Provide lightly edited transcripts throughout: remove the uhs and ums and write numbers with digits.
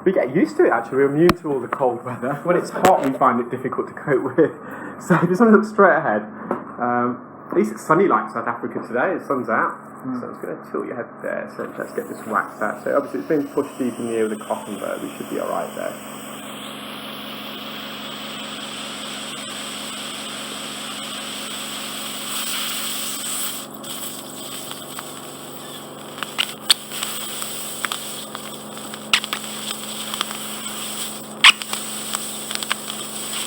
We get used to it actually, we're immune to all the cold weather. When it's hot we find it difficult to cope with. So just want to look straight ahead. At least it's sunny like South Africa today, the sun's out. So I'm just going to tilt your head there, so let's get this waxed out. So obviously it's been pushed deep in the ear with a cotton bud, we should be alright there.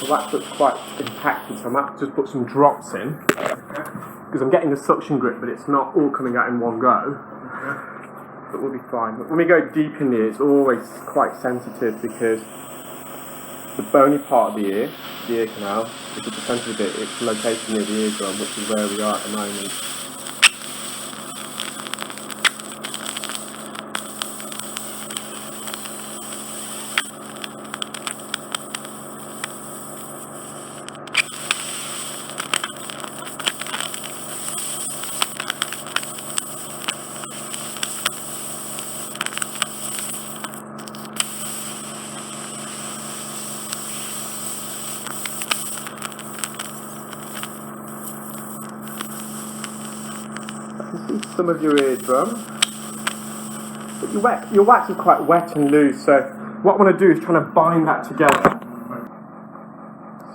The wax looks quite impacted, so I might just put some drops in. Because I'm getting a suction grip, but it's not all coming out in one go. But we'll be fine. But when we go deep in the ear, it's always quite sensitive because the bony part of the ear canal, which is the centre of it, it's located near the eardrum, which is where we are at the moment. Some of your eardrum, but your wax is quite wet and loose, so what I want to do is try to bind that together.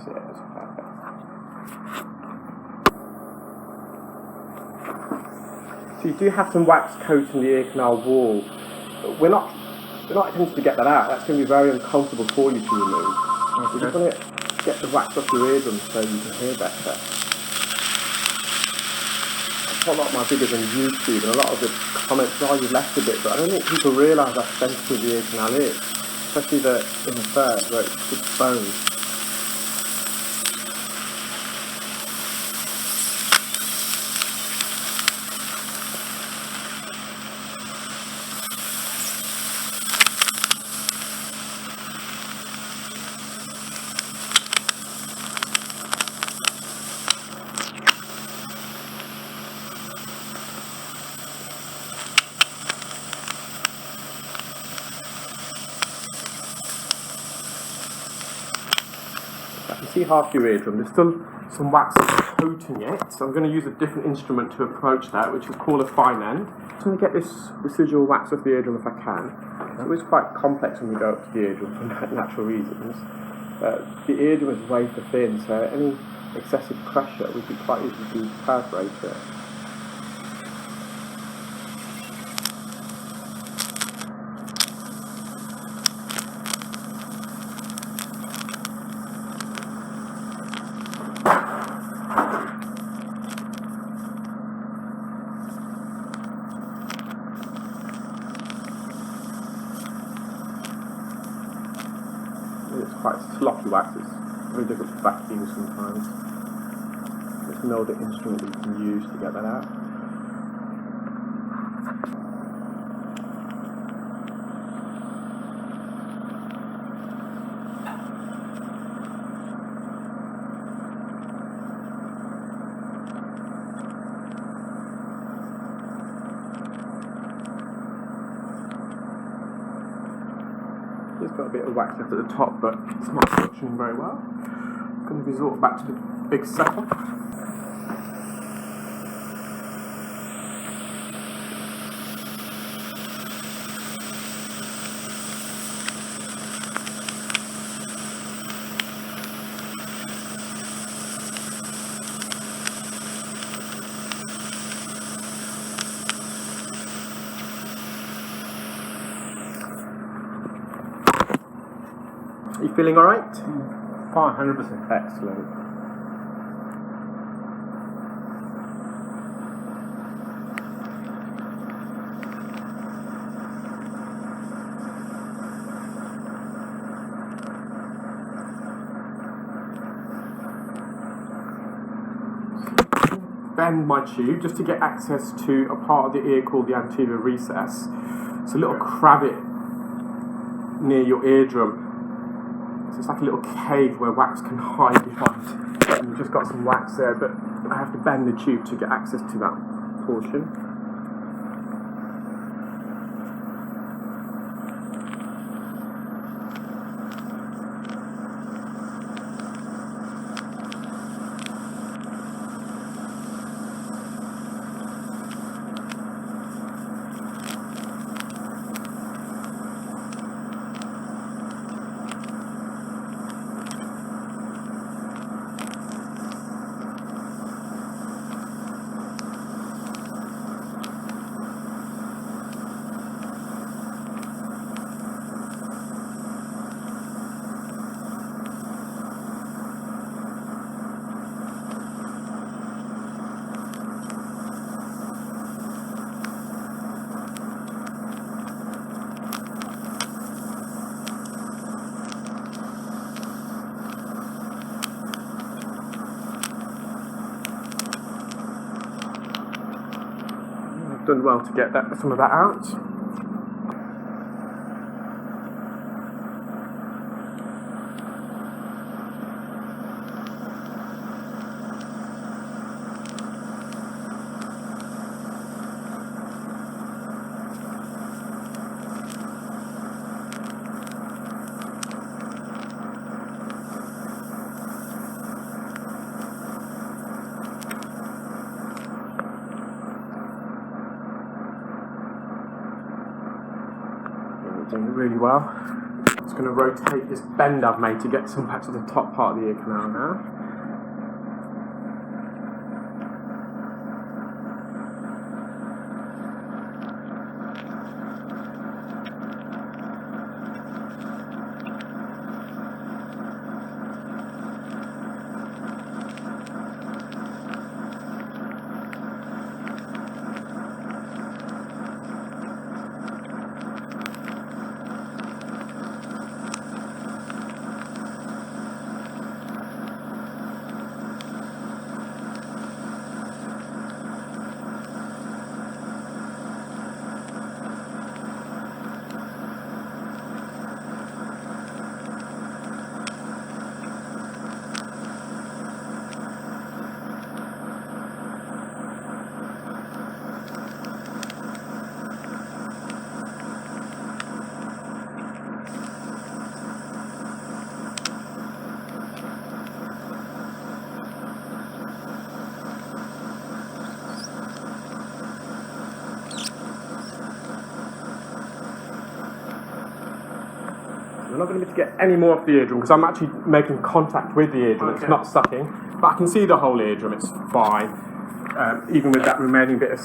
So, that's perfect. So you do have some wax coat in the ear canal wall, but we're not intending to get that out. That's going to be very uncomfortable for you to remove. So you just want to get the wax off your eardrum so you can hear better. A lot of my videos on YouTube, and a lot of the comments are you've left a bit, but I don't think people realise how sensitive the ear canal is, especially in the third where it's just bone. I can see half your eardrum. There's still some wax coating it, so I'm going to use a different instrument to approach that, which is called a fine end. I'm going to get this residual wax off the eardrum if I can. It's always quite complex when we go up to the eardrum for natural reasons. The eardrum is wafer thin, so any excessive pressure would be quite easy to perforate it. It's quite sloppy wax, it's very difficult to vacuum sometimes. There's no other instrument we can use to get that out. It's got a bit of wax left at the top, but it's not suctioning very well. I'm going to resort back to the big sucker. Are you feeling alright? Fine, 100%. Excellent. Bend my tube just to get access to a part of the ear called the anterior recess. It's a little cravat near your eardrum. So it's like a little cave where wax can hide behind. And you've just got some wax there, but I have to bend the tube to get access to that portion. done well to get some of that out. Doing really well. Just going to rotate this bend I've made to get some back to the top part of the ear canal now. I'm not going to be able to get any more off the eardrum because I'm actually making contact with the eardrum. Okay. It's not sucking, but I can see the whole eardrum. It's fine, even with that remaining bit of.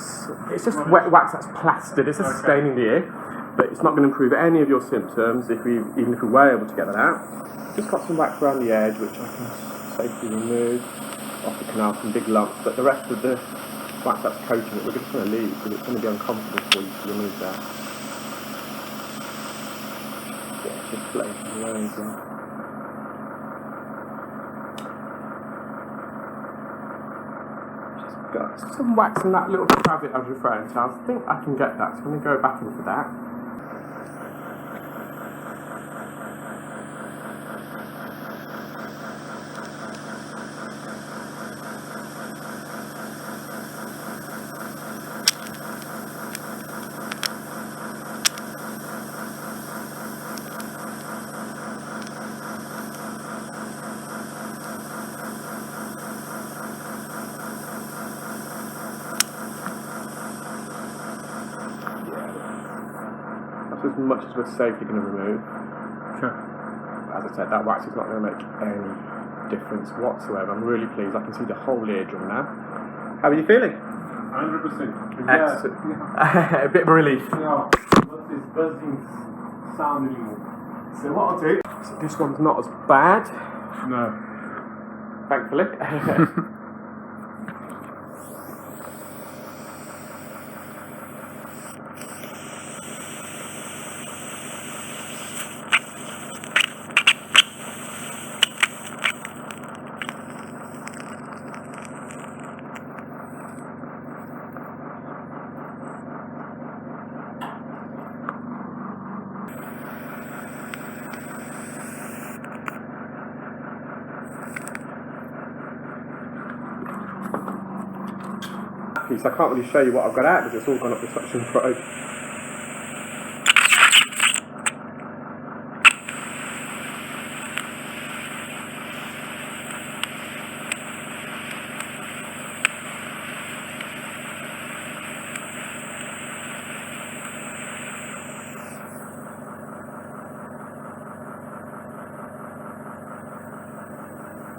It's just wet wax that's plastered. It's just staining the ear, but it's not going to improve any of your symptoms even if we were able to get that out. Just got some wax around the edge, which I can safely remove off the canal, some big lumps. But the rest of the wax that's coating it, we're just going to leave because it's going to be uncomfortable for you to remove that. Just floating around there. Just got some wax in that little cavity I was referring to. I think I can get that, so I'm going to go back into that. As much as we're safely going to remove. Sure. As I said, that wax is not going to make any difference whatsoever. I'm really pleased. I can see the whole eardrum now. How are you feeling? 100%. Excellent. A bit of a relief. Yeah. What is buzzing sound anymore? So what I'll do. So this one's not as bad. No. Thankfully. So I can't really show you what I've got out because it's all gone up the suction probe.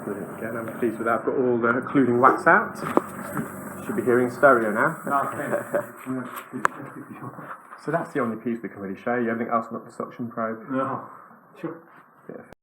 Brilliant. Again, I'm pleased with that. I've got all the occluding wax out. Should be hearing stereo now. So that's the only piece we can really show you. Everything else got the suction probe. No. Sure. Yeah.